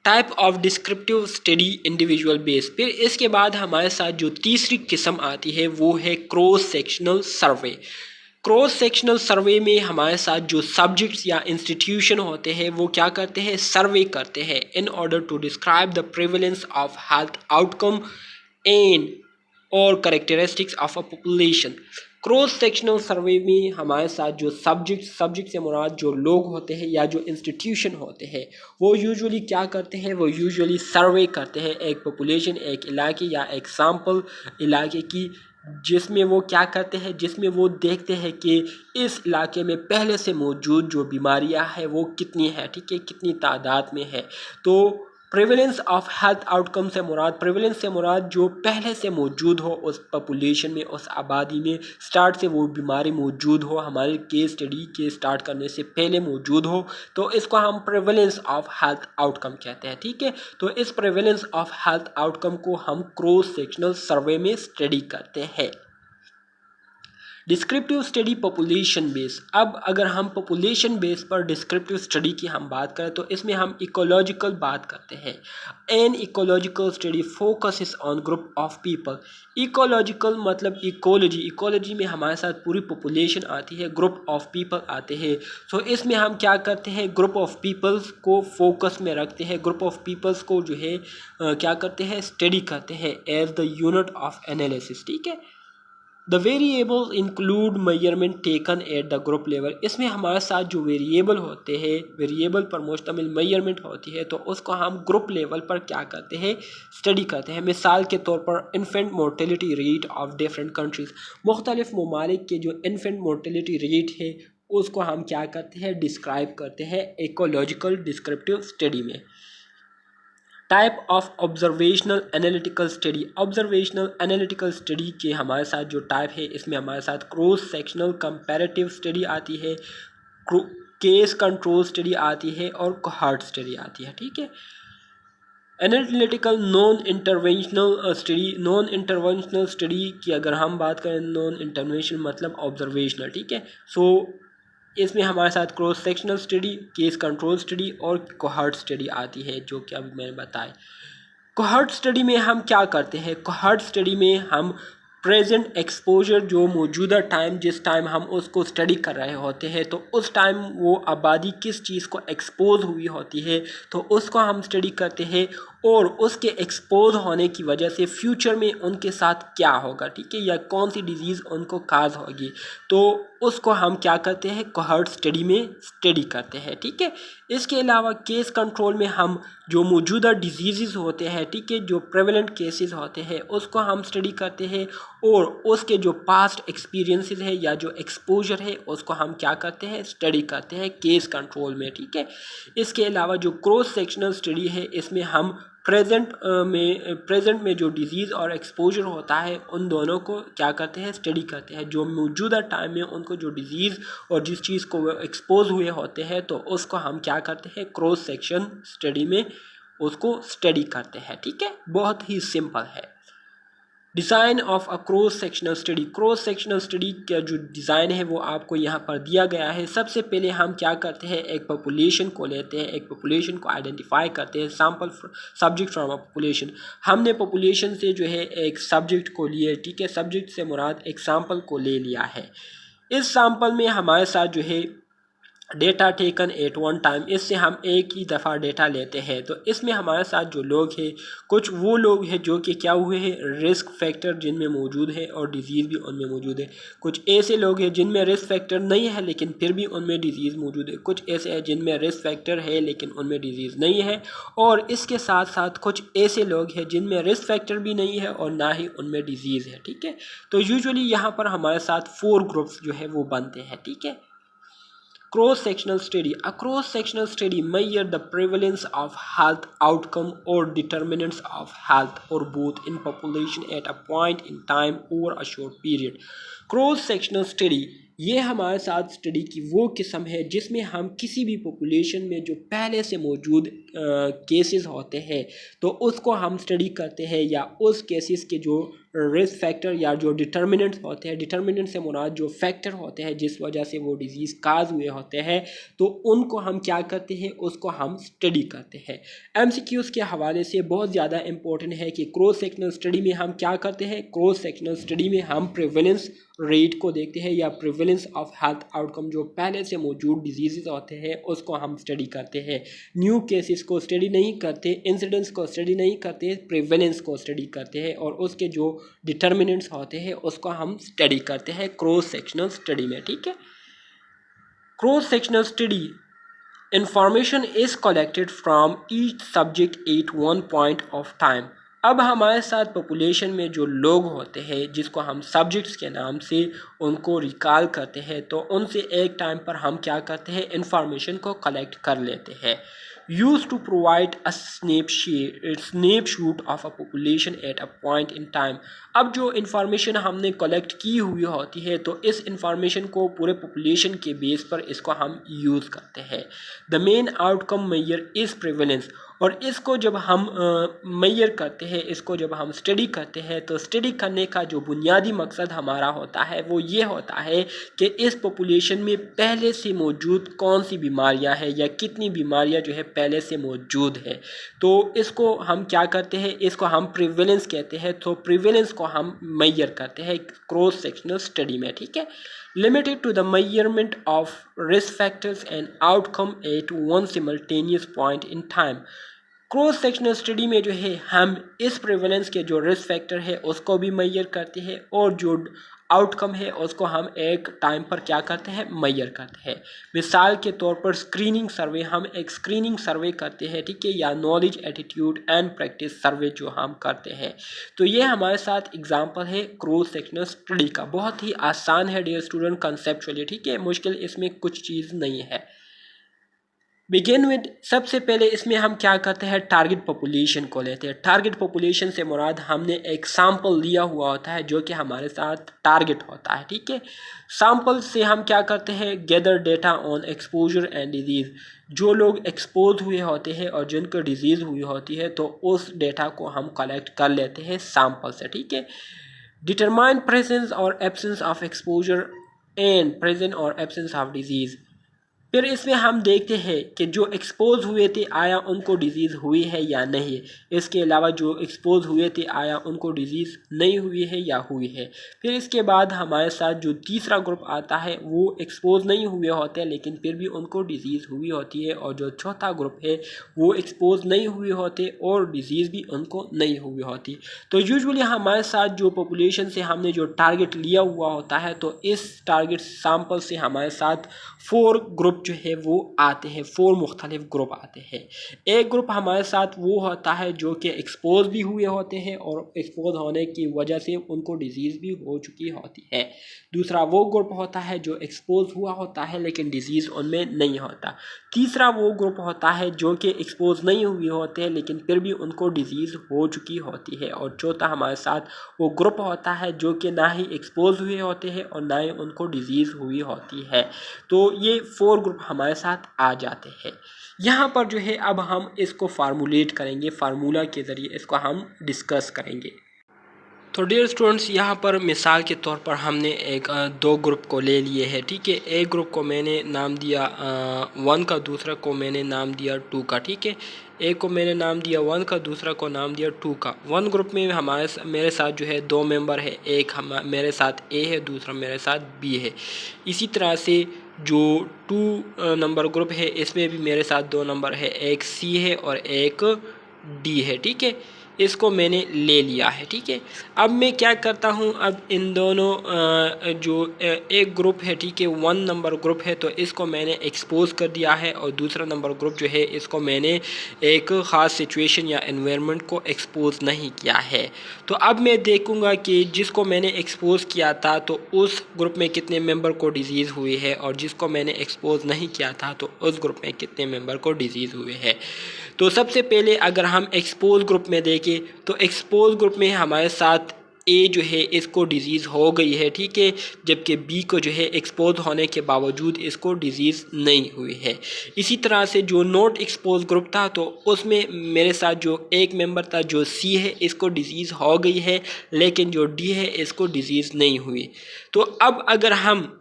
Type of descriptive study individual base. फिर इसके बाद हमारे साथ जो तीसरी किस्म आती है वो है क्रॉस सेक्शनल सर्वे। क्रॉस सेक्शनल सर्वे में हमारे साथ जो सब्जेक्ट्स या इंस्टीट्यूशन होते हैं वो क्या करते हैं, सर्वे करते हैं in order to describe the prevalence of health outcome and और characteristics of a population. Cross sectional survey में हमारे साथ जो सब्जेक्ट से मुराद जो लोग होते हैं या जो इंस्टीट्यूशन होते हैं वो यूजुअली क्या करते हैं, वो यूजुअली सर्वे करते हैं एक पॉपुलेशन, एक इलाके या एक सैम्पल इलाके की, जिसमें वो क्या करते हैं, जिसमें वो देखते हैं कि इस इलाके में पहले से मौजूद जो बीमारियां हैं वो कितनी है, ठीक है, कितनी तादाद में है। तो प्रेवलेंस ऑफ हेल्थ आउटकम से मुराद, प्रेवलेंस से मुराद जो पहले से मौजूद हो उस पॉपुलेशन में, उस आबादी में स्टार्ट से वो बीमारी मौजूद हो, हमारे केस स्टडी के स्टार्ट करने से पहले मौजूद हो, तो इसको हम प्रेवलेंस ऑफ हेल्थ आउटकम कहते हैं, ठीक है। तो इस प्रेवलेंस ऑफ हेल्थ आउटकम को हम क्रॉस सेक्शनल सर्वे में स्टडी करते हैं। Descriptive study population base. अब अगर हम पॉपुलेशन बेस पर डिस्क्रिप्टिव स्टडी की हम बात करें तो इसमें हम इकोलॉजिकल बात करते हैं। An ecological study focuses on group of people. Ecological मतलब इकोलॉजी, इकोलॉजी में हमारे साथ पूरी पॉपुलेशन आती है, ग्रुप ऑफ पीपल आते हैं। सो इसमें हम क्या करते हैं, ग्रुप ऑफ पीपल्स को फोकस में रखते हैं, ग्रुप ऑफ पीपल्स को जो है क्या करते हैं, स्टडी करते हैं as the unit of analysis, ठीक है। The variable include measurement taken at the group level. इसमें हमारे साथ जो वेरिएबल होते हैं, वेरिएबल पर मुश्तमिल मेजरमेंट होती है तो उसको हम ग्रुप लेवल पर क्या करते हैं, स्टडी करते हैं। मिसाल के तौर पर infant mortality rate of different countries, मुख्तलिफ ममालिक के जो इन्फेंट मोर्टेलिटी रेट है उसको हम क्या करते हैं, डिस्क्राइब करते हैं इकोलॉजिकल डिस्क्रिप्टिव स्टडी में। Type of observational analytical study. Observational analytical study के हमारे साथ जो टाइप है इसमें हमारे साथ क्रॉस सेक्शनल कंपैरेटिव स्टडी आती है, केस कंट्रोल स्टडी आती है और कोहॉर्ट स्टडी आती है, ठीक है। Analytical non interventional study, non interventional study की अगर हम बात करें, नॉन इंटरवेंशनल मतलब ऑब्जर्वेशनल, ठीक है। सो इसमें हमारे साथ cross sectional study, case control study और कोहॉर्ट स्टडी आती है, जो कि अभी मैंने बताया। कोहॉर्ट स्टडी में हम क्या करते हैं, कोहॉर्ट स्टडी में हम प्रेजेंट एक्सपोजर, जो मौजूदा टाइम, जिस टाइम हम उसको स्टडी कर रहे होते हैं तो उस टाइम वो आबादी किस चीज़ को एक्सपोज हुई होती है तो उसको हम स्टडी करते हैं, और उसके एक्सपोज होने की वजह से फ्यूचर में उनके साथ क्या होगा, ठीक है, या कौन सी डिजीज़ उनको काज होगी, तो उसको हम क्या करते हैं, कोहॉर्ट स्टडी में स्टडी करते हैं, ठीक है। इसके अलावा केस कंट्रोल में हम जो मौजूदा डिजीज़ होते हैं, ठीक है, जो प्रेवलेंट केसेस होते हैं उसको हम स्टडी करते हैं, और उसके जो पास्ट एक्सपीरियंसेस है या जो एक्सपोजर है उसको हम क्या करते हैं, स्टडी करते हैं केस कंट्रोल में, ठीक है। इसके अलावा जो क्रॉस सेक्शनल स्टडी है इसमें हम प्रेजेंट में जो डिजीज़ और एक्सपोजर होता है उन दोनों को क्या करते हैं, स्टडी करते हैं। जो मौजूदा टाइम में उनको जो डिजीज़ और जिस चीज़ को वो एक्सपोज हुए होते हैं तो उसको हम क्या करते हैं, क्रॉस सेक्शन स्टडी में उसको स्टडी करते हैं। ठीक है, बहुत ही सिंपल है। Design of a cross sectional study. Cross sectional study का जो डिज़ाइन है वो आपको यहाँ पर दिया गया है। सबसे पहले हम क्या करते हैं, एक पॉपुलेशन को लेते हैं, एक पॉपुलेशन को आइडेंटिफाई करते हैं, sample subject from a population. हमने पॉपुलेशन से जो है एक सब्जेक्ट को लिए, ठीक है, सब्जेक्ट से मुराद एक सैम्पल को ले लिया है। इस सैम्पल में हमारे साथ जो है data taken at one time, इससे हम एक ही दफ़ा डेटा लेते हैं। तो इसमें हमारे साथ जो लोग हैं, कुछ वो लोग हैं जो कि क्या हुए हैं, रिस्क फैक्टर जिनमें मौजूद है और डिजीज़ भी उनमें मौजूद है। कुछ ऐसे लोग हैं जिनमें रिस्क फैक्टर नहीं है लेकिन फिर भी उनमें डिजीज़ मौजूद है। कुछ ऐसे हैं जिनमें रिस्क फैक्टर है लेकिन उनमें डिजीज़ नहीं है। और इसके साथ साथ कुछ ऐसे लोग हैं जिनमें रिस्क फैक्टर भी नहीं है और ना ही उनमें डिजीज़ है। ठीक है, तो यूजुअली यहाँ पर हमारे साथ 4 ग्रुप्स जो है वो बनते हैं। ठीक है, cross-sectional study. A cross-sectional study measure the prevalence of health outcome or determinants of health or both in population at a point in time over a short period. Cross-sectional study ये हमारे साथ स्टडी की वो किस्म है जिसमें हम किसी भी पॉपुलेशन में जो पहले से मौजूद केसेस होते हैं तो उसको हम स्टडी करते हैं, या उस केसेस के जो रिस्क फैक्टर या जो डिटर्मिनेंट्स होते हैं, डिटर्मिनेंट से मुराद जो फैक्टर होते हैं जिस वजह से वो डिजीज़ काज हुए होते हैं, तो उनको हम क्या करते हैं, उसको हम स्टडी करते हैं। एमसीक्यूज़ के हवाले से बहुत ज़्यादा इंपॉर्टेंट है कि क्रॉस सेक्शनल स्टडी में हम क्या करते हैं, क्रॉस सेक्शनल स्टडी में हम प्रिवेलेंस रेट को देखते हैं या प्रिवेलेंस ऑफ हेल्थ आउटकम, जो पहले से मौजूद डिजीज़ होते हैं उसको हम स्टडी करते हैं। न्यू केसेस को स्टडी नहीं करते, इंसिडेंट्स को स्टडी नहीं करते, प्रिवेलेंस को स्टडी करते हैं और उसके जो डिटर्मिनेंट्स होते हैं उसको हम स्टडी करते हैं क्रॉस सेक्शनल स्टडी में। ठीक है, cross sectional study information is collected from each subject at one point of time. अब हमारे साथ पॉपुलेशन में जो लोग होते हैं जिसको हम सब्जेक्ट्स के नाम से उनको रिकॉल करते हैं, तो उनसे एक टाइम पर हम क्या करते हैं, इंफॉर्मेशन को कलेक्ट कर लेते हैं। Use to provide a snapshot of a population at a point in time. अब जो इंफॉर्मेशन हमने कलेक्ट की हुई होती है तो इस इंफॉर्मेशन को पूरे पॉपुलेशन के बेस पर इसको हम यूज़ करते हैं। The main outcome measure is prevalence, और इसको जब हम मेजर करते हैं, इसको जब हम स्टडी करते हैं तो स्टडी करने का जो बुनियादी मकसद हमारा होता है वो ये होता है कि इस पॉपुलेशन में पहले से मौजूद कौन सी बीमारियां हैं या कितनी बीमारियां जो है पहले से मौजूद है। तो इसको हम क्या करते हैं, इसको हम प्रिवेलेंस कहते हैं। तो प्रिवेलेंस को हम मेजर करते हैं क्रॉस सेक्शनल स्टडी में। ठीक है, limited to the measurement of risk factors and outcome at one simultaneous point in time। Cross sectional study में जो है हम इस प्रिवेलेंस के जो रिस्क फैक्टर है उसको भी मेजर करते हैं और जो आउटकम है उसको हम एक टाइम पर क्या करते हैं, मेजर करते हैं। मिसाल के तौर पर स्क्रीनिंग सर्वे, हम एक स्क्रीनिंग सर्वे करते हैं, ठीक है, या नॉलेज एटीट्यूड एंड प्रैक्टिस सर्वे जो हम करते हैं। तो ये हमारे साथ एग्जांपल है क्रॉस सेक्शनल स्टडी का। बहुत ही आसान है डियर स्टूडेंट कंसेप्चुअली, ठीक है, मुश्किल इसमें कुछ चीज़ नहीं है। बिगिन विद, सबसे पहले इसमें हम क्या करते हैं, टारगेट पॉपुलेशन को लेते हैं। टारगेट पॉपुलेशन से मुराद हमने एक सैंपल लिया हुआ होता है जो कि हमारे साथ टारगेट होता है। ठीक है, सैंपल से हम क्या करते हैं, gather data on exposure and disease. जो लोग एक्सपोज हुए होते हैं और जिनको डिजीज़ हुई होती है तो उस डेटा को हम कलेक्ट कर लेते हैं सैंपल से। ठीक है, डिटरमाइन प्रेजेंस और absence of exposure and presence और एब्सेंस ऑफ डिजीज़। फिर इसमें हम देखते हैं कि जो एक्सपोज हुए थे आया उनको डिजीज़ हुई है या नहीं। इसके अलावा जो एक्सपोज हुए थे आया उनको डिजीज़ नहीं हुई है या हुई है। फिर इसके बाद हमारे साथ जो तीसरा ग्रुप आता है वो एक्सपोज नहीं हुए होते हैं लेकिन फिर भी उनको डिजीज़ हुई होती है, और जो चौथा ग्रुप है वो एक्सपोज नहीं हुए होते और डिजीज़ भी उनको नहीं हुई होती। तो यूजुअली हमारे साथ जो पॉपुलेशन से हमने जो टारगेट लिया हुआ होता है तो इस टारगेट सैंपल से हमारे साथ 4 ग्रुप जो है वो आते हैं, 4 मुख्तलिफ ग्रुप आते हैं। एक ग्रुप हमारे साथ वो होता है जो कि एक्सपोज भी हुए होते हैं और एक्सपोज होने की वजह से उनको डिजीज़ भी हो चुकी होती है। दूसरा वो ग्रुप होता है जो एक्सपोज हुआ होता है लेकिन डिजीज़ उनमें नहीं होता। तीसरा वो ग्रुप होता है जो कि एक्सपोज नहीं हुए होते हैं लेकिन फिर भी उनको डिजीज़ हो चुकी होती है। और चौथा हमारे साथ वो ग्रुप होता है जो कि ना ही एक्सपोज हुए होते हैं और ना ही उनको डिजीज़ हुई होती है। तो ये 4 ग्रुप हमारे साथ आ जाते हैं। यहाँ पर जो है अब हम इसको फार्मूलेट करेंगे, फार्मूला के ज़रिए इसको हम डिस्कस करेंगे। तो डियर स्टूडेंट्स, यहाँ पर मिसाल के तौर पर हमने एक 2 ग्रुप को ले लिए है, ठीक है। एक ग्रुप को मैंने नाम दिया 1 का, दूसरा को मैंने नाम दिया 2 का, ठीक है। एक को मैंने नाम दिया 1 का, दूसरा को नाम दिया 2 का। 1 ग्रुप में मेरे साथ जो है 2 मेंबर है, एक मेरे साथ ए है, दूसरा मेरे साथ बी है। इसी तरह से जो 2 नंबर ग्रुप है इसमें भी मेरे साथ 2 नंबर है, एक सी है और एक डी है, ठीक है। इसको मैंने ले लिया है, ठीक है। अब मैं क्या करता हूँ, अब इन दोनों जो एक ग्रुप है, ठीक है, 1 नंबर ग्रुप है, तो इसको मैंने एक्सपोज कर दिया है और दूसरा नंबर ग्रुप जो है इसको मैंने एक ख़ास सिचुएशन या एनवायरनमेंट को एक्सपोज नहीं किया है। तो अब मैं देखूँगा कि जिसको मैंने एक्सपोज किया था तो उस ग्रुप में कितने मेंबर को डिजीज़ हुई है और जिसको मैंने एक्सपोज नहीं किया था तो उस ग्रुप में कितने मेंबर को डिजीज़ हुए है। तो सबसे पहले अगर हम एक्सपोज ग्रुप में देखें तो एक्सपोज ग्रुप में हमारे साथ ए जो है इसको डिज़ीज़ हो गई है, ठीक है, जबकि बी को जो है एक्सपोज होने के बावजूद इसको डिज़ीज़ नहीं हुई है। इसी तरह से जो नॉट एक्सपोज ग्रुप था तो उसमें मेरे साथ जो एक मेंबर था जो सी है इसको डिज़ीज़ हो गई है लेकिन जो डी है इसको डिज़ीज़ नहीं हुई। तो अब अगर हम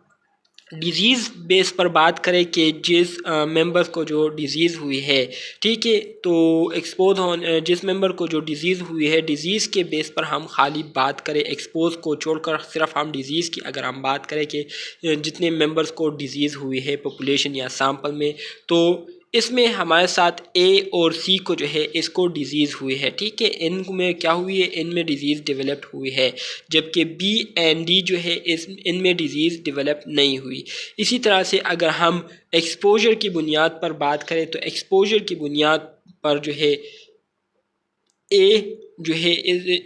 डिज़ीज़ बेस पर बात करें कि जिस मेंबर्स को जो डिज़ीज़ हुई है, ठीक है, तो एक्सपोज होने जिस मेंबर को जो डिज़ीज़ हुई है, डिज़ीज़ के बेस पर हम खाली बात करें, एक्सपोज को छोड़कर सिर्फ हम डिज़ीज़ की अगर हम बात करें कि जितने मेंबर्स को डिज़ीज़ हुई है पॉपुलेशन या सैंपल में, तो इसमें हमारे साथ ए और सी को जो है इसको डिज़ीज़ हुई है, ठीक है। इनमें क्या हुई है, इनमें डिज़ीज़ डेवलप्ड हुई है, जबकि बी एंड डी जो है इनमें डिज़ीज़ डेवलप नहीं हुई। इसी तरह से अगर हम एक्सपोजर की बुनियाद पर बात करें तो एक्सपोजर की बुनियाद पर जो है ए जो है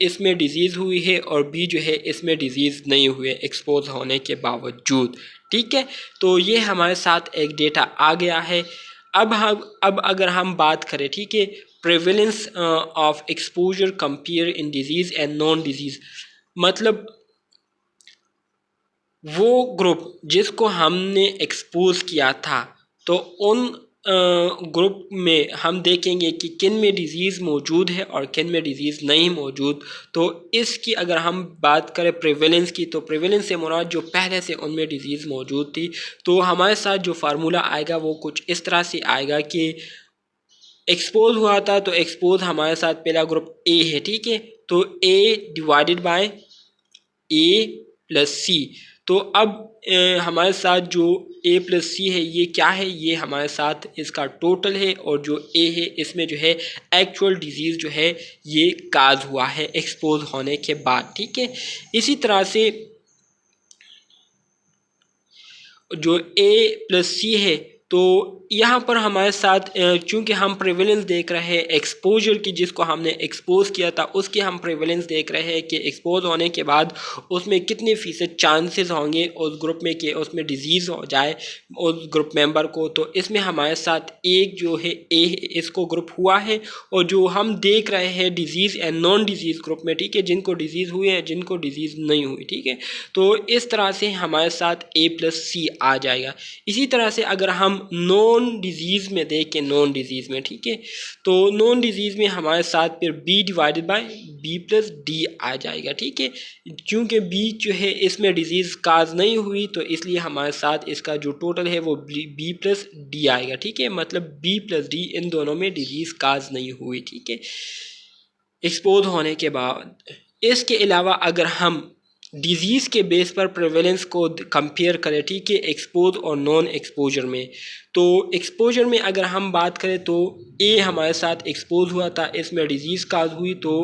इसमें डिज़ीज़ हुई है और बी जो है इसमें डिज़ीज़ नहीं हुई है एक्सपोज होने के बावजूद, ठीक है। तो ये हमारे साथ एक डेटा आ गया है। अब अगर हम बात करें, ठीक है, prevalence of exposure compare in disease and non disease, मतलब वो ग्रुप जिसको हमने एक्सपोज किया था तो उन ग्रुप में हम देखेंगे कि किन में डिज़ीज़ मौजूद है और किन में डिज़ीज़ नहीं मौजूद। तो इसकी अगर हम बात करें प्रेवलेंस की, तो प्रेवलेंस से मुराद जो पहले से उनमें डिज़ीज़ मौजूद थी, तो हमारे साथ जो फार्मूला आएगा वो कुछ इस तरह से आएगा कि एक्सपोज हुआ था तो एक्सपोज हमारे साथ पहला ग्रुप ए है, ठीक है, तो ए डिवाइडेड बाय ए प्लस सी। तो अब हमारे साथ जो ए प्लस सी है ये क्या है, ये हमारे साथ इसका टोटल है और जो ए है इसमें जो है एक्चुअल डिजीज़ जो है ये काज हुआ है एक्सपोज होने के बाद, ठीक है। इसी तरह से जो ए प्लस सी है तो यहाँ पर हमारे साथ चूँकि हम प्रेवलेंस देख रहे हैं एक्सपोजर की, जिसको हमने एक्सपोज किया था उसकी हम प्रेवलेंस देख रहे हैं कि एक्सपोज होने के बाद उसमें कितने फ़ीसद चांसेस होंगे उस ग्रुप में कि उसमें डिज़ीज़ हो जाए उस ग्रुप मेंबर को। तो इसमें हमारे साथ एक जो है ए इसको ग्रुप हुआ है और जो हम देख रहे हैं disease and non disease group में, ठीक है, जिनको डिज़ीज़ हुई है जिनको डिज़ीज़ नहीं हुई, ठीक है। तो इस तरह से हमारे साथ ए प्लस सी आ जाएगा। इसी तरह से अगर हम नॉन डिजीज़ में देखें, नॉन डिजीज़ में, ठीक है, तो नॉन डिजीज़ में हमारे साथ फिर b divided by b plus d आ जाएगा, ठीक है। क्योंकि बी जो है इसमें डिजीज़ काज नहीं हुई तो इसलिए हमारे साथ इसका जो टोटल है वो बी प्लस डी आएगा, ठीक है, मतलब बी प्लस डी इन दोनों में डिजीज़ काज नहीं हुई, ठीक है, एक्सपोज होने के बाद। इसके अलावा अगर हम डिज़ीज़ के बेस पर प्रेवलेंस को कंपेयर करें, ठीक है, एक्सपोज और नॉन एक्सपोजर में, तो एक्सपोजर में अगर हम बात करें तो ए हमारे साथ एक्सपोज हुआ था, इसमें डिज़ीज़ काज हुई तो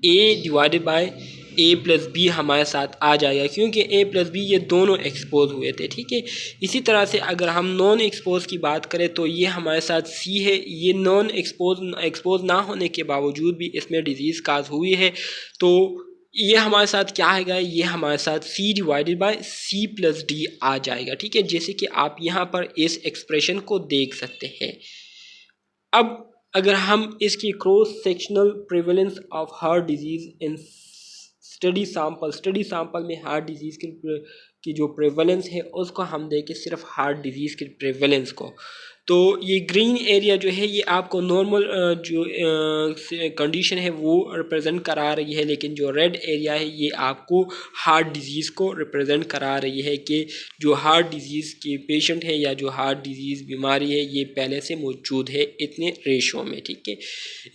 ए डिवाइडेड बाय A+B हमारे साथ आ जाएगा, क्योंकि A+B ये दोनों एक्सपोज हुए थे। ठीक है, इसी तरह से अगर हम नॉन एक्सपोज की बात करें तो ये हमारे साथ C है। ये नॉन एक्सपोज ना होने के बावजूद भी इसमें डिजीज़ काज हुई है, तो ये हमारे साथ क्या आएगा, ये हमारे साथ C/C+D आ जाएगा। ठीक है, जैसे कि आप यहाँ पर इस एक्सप्रेशन को देख सकते हैं। अब अगर हम इसकी cross sectional prevalence of heart disease in study sample में हार्ट डिजीज़ की जो प्रेवलेंस है उसको हम देखें, सिर्फ हार्ट डिजीज़ की प्रेवलेंस को, तो ये ग्रीन एरिया जो है ये आपको नॉर्मल जो कंडीशन है वो रिप्रेजेंट करा रही है, लेकिन जो रेड एरिया है ये आपको हार्ट डिजीज़ को रिप्रेजेंट करा रही है कि जो हार्ट डिजीज़ के पेशेंट है या जो हार्ट डिजीज़ बीमारी है ये पहले से मौजूद है इतने रेशो में। ठीक है,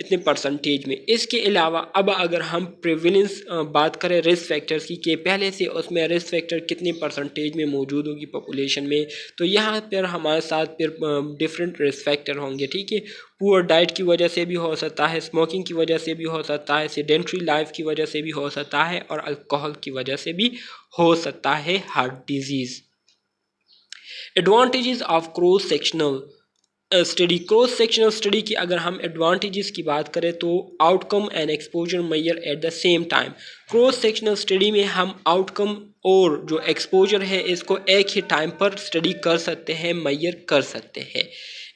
इतने परसेंटेज में। इसके अलावा अब अगर हम प्रेवलेंस बात करें रिस्क फैक्टर्स की कि पहले से उसमें रिस्क फैक्टर कितने परसेंटेज में मौजूद होगी पॉपुलेशन में, तो यहाँ पर हमारे साथ फिर डिफरेंट रिस्क फैक्टर होंगे। ठीक है, पुअर डाइट की वजह से भी हो सकता है, स्मोकिंग की वजह से भी हो सकता है, सेडेंट्री लाइफ की वजह से भी हो सकता है, और अल्कोहल की वजह से भी हो सकता है heart disease. Advantages of cross sectional study. Cross sectional study की अगर हम एडवांटेजेस की बात करें तो outcome and exposure measure at the same time. Cross sectional study में हम आउटकम और जो एक्सपोजर है इसको एक ही टाइम पर स्टडी कर सकते हैं, मेजर कर सकते हैं।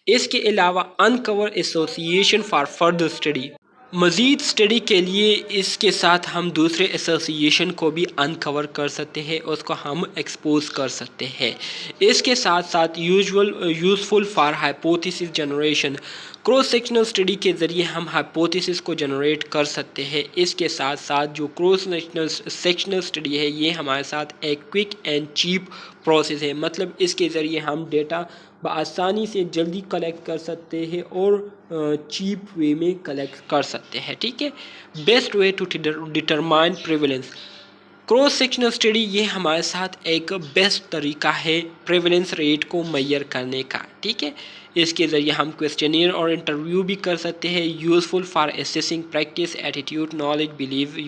इसके अलावा uncover association for further study. मज़ीद स्टडी के लिए इसके साथ हम दूसरे एसोसिएशन को भी अनकवर कर सकते हैं, उसको हम एक्सपोज कर सकते हैं। इसके साथ साथ useful for hypothesis generation. Cross sectional study के ज़रिए हम हाइपोथेसिस को जनरेट कर सकते हैं। इसके साथ साथ जो क्रॉस सेक्शनल स्टडी है ये हमारे साथ एक क्विक एंड चीप प्रोसेस है, मतलब इसके ज़रिए हम डेटा बआसानी से जल्दी कलेक्ट कर सकते हैं और चीप वे में कलेक्ट कर सकते हैं। ठीक है, best way to determine prevalence. Cross sectional study ये हमारे साथ एक बेस्ट तरीका है प्रेवलेंस रेट को मेजर करने का। ठीक है, इसके ज़रिए हम क्वेश्चनियर और इंटरव्यू भी कर सकते हैं। Useful for assessing practice, attitude, knowledge, believe,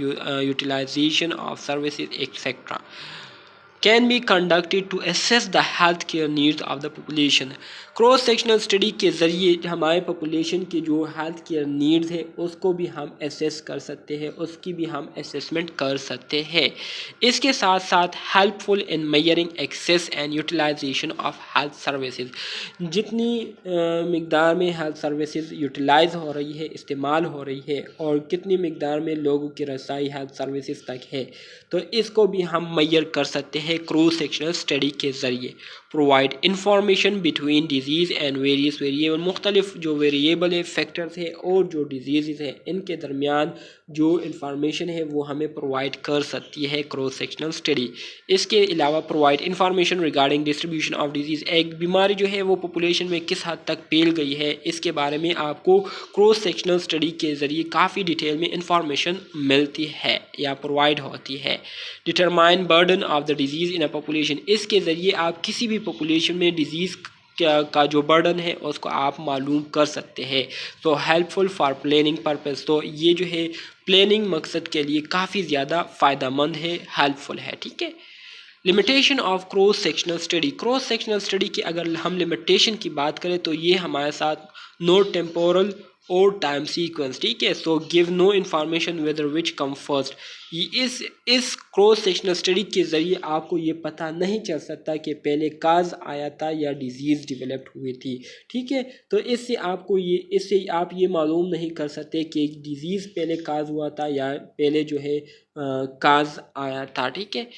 utilization of services et cetera. Can be conducted to assess the healthcare needs of the population। Cross sectional study के ज़रिए हमारे पॉपुलेशन के जो हेल्थ केयर नीड्स है उसको भी हम एसेस कर सकते हैं, उसकी भी हम असेसमेंट कर सकते हैं। इसके साथ साथ helpful in measuring access and utilization of health services. जितनी मिकदार में हेल्थ सर्विसेज यूटिलाइज हो रही है, इस्तेमाल हो रही है, और कितनी मिकदार में लोगों की रसाई हेल्थ सर्विसेज तक है, तो इसको भी हम मेजर कर सकते हैं क्रॉस सेक्शनल स्टडी के ज़रिए। Provide information between disease and various variable. मुख्तलिफ जो वेरिएबल है, फैक्टर्स है और जो डिजीज़ है इनके दरमियान जो इंफॉर्मेशन है वो हमें प्रोवाइड कर सकती है क्रॉस सेक्शनल स्टडी। इसके अलावा provide information regarding distribution of disease. एक बीमारी जो है वो पॉपुलेशन में किस हद तक फैल गई है इसके बारे में आपको क्रॉस सेक्शनल स्टडी के ज़रिए काफ़ी डिटेल में इंफॉर्मेशन मिलती है या प्रोवाइड होती है। Determine burden of the disease in a population. इसके ज़रिए आप किसी भी पॉपुलेशन में डिजीज़ का जो बर्डन है उसको आप मालूम कर सकते हैं। तो हेल्पफुल फॉर प्लानिंग पर्पस। तो ये जो है प्लानिंग मकसद के लिए काफ़ी ज़्यादा फ़ायदेमंद है, हेल्पफुल है। ठीक है, limitation of cross sectional study. Cross sectional study की अगर हम लिमिटेशन की बात करें तो ये हमारे साथ no temporal or time sequence. ठीक है, so give no information whether which come first. इस क्रॉस सेक्शनल स्टडी के ज़रिए आपको ये पता नहीं चल सकता कि पहले काज आया था या डिजीज़ डेवलप हुई थी। ठीक है, तो इससे आप ये मालूम नहीं कर सकते कि डिजीज़ पहले काज हुआ था या पहले जो है काज आया था। ठीक है,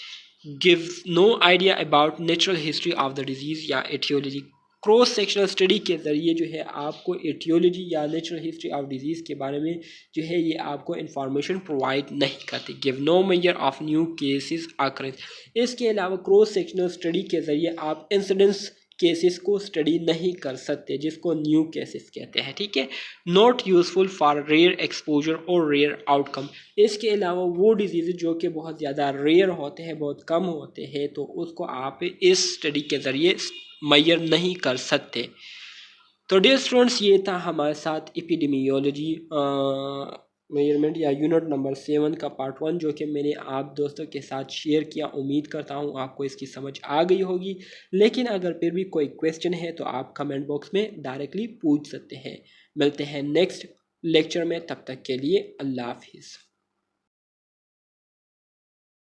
gives no idea about natural history of the disease या etiology। क्रॉस सेक्शनल स्टडी के ज़रिए जो है आपको एटियोलॉजी या नेचुरल हिस्ट्री ऑफ डिजीज़ के बारे में जो है ये आपको इंफॉर्मेशन प्रोवाइड नहीं करते। Give no measure of new cases occurrence. इसके अलावा क्रॉस सेक्शनल स्टडी के ज़रिए आप इंसिडेंस केसेस को स्टडी नहीं कर सकते, जिसको न्यू केसेस कहते हैं। ठीक है, not useful for rare exposure और रेयर आउटकम। इसके अलावा वो डिजीज़ जो कि बहुत ज़्यादा रेयर होते हैं, बहुत कम होते हैं, तो उसको आप इस स्टडी के ज़रिए मेजर नहीं कर सकते। तो डियर स्टूडेंट्स, ये था हमारे साथ एपिडेमियोलॉजी मेजरमेंट या यूनिट नंबर 7 का पार्ट 1 जो कि मैंने आप दोस्तों के साथ शेयर किया। उम्मीद करता हूँ आपको इसकी समझ आ गई होगी। लेकिन अगर फिर भी कोई क्वेश्चन है तो आप कमेंट बॉक्स में डायरेक्टली पूछ सकते हैं। मिलते हैं नेक्स्ट लेक्चर में, तब तक के लिए अल्लाह हाफिज़।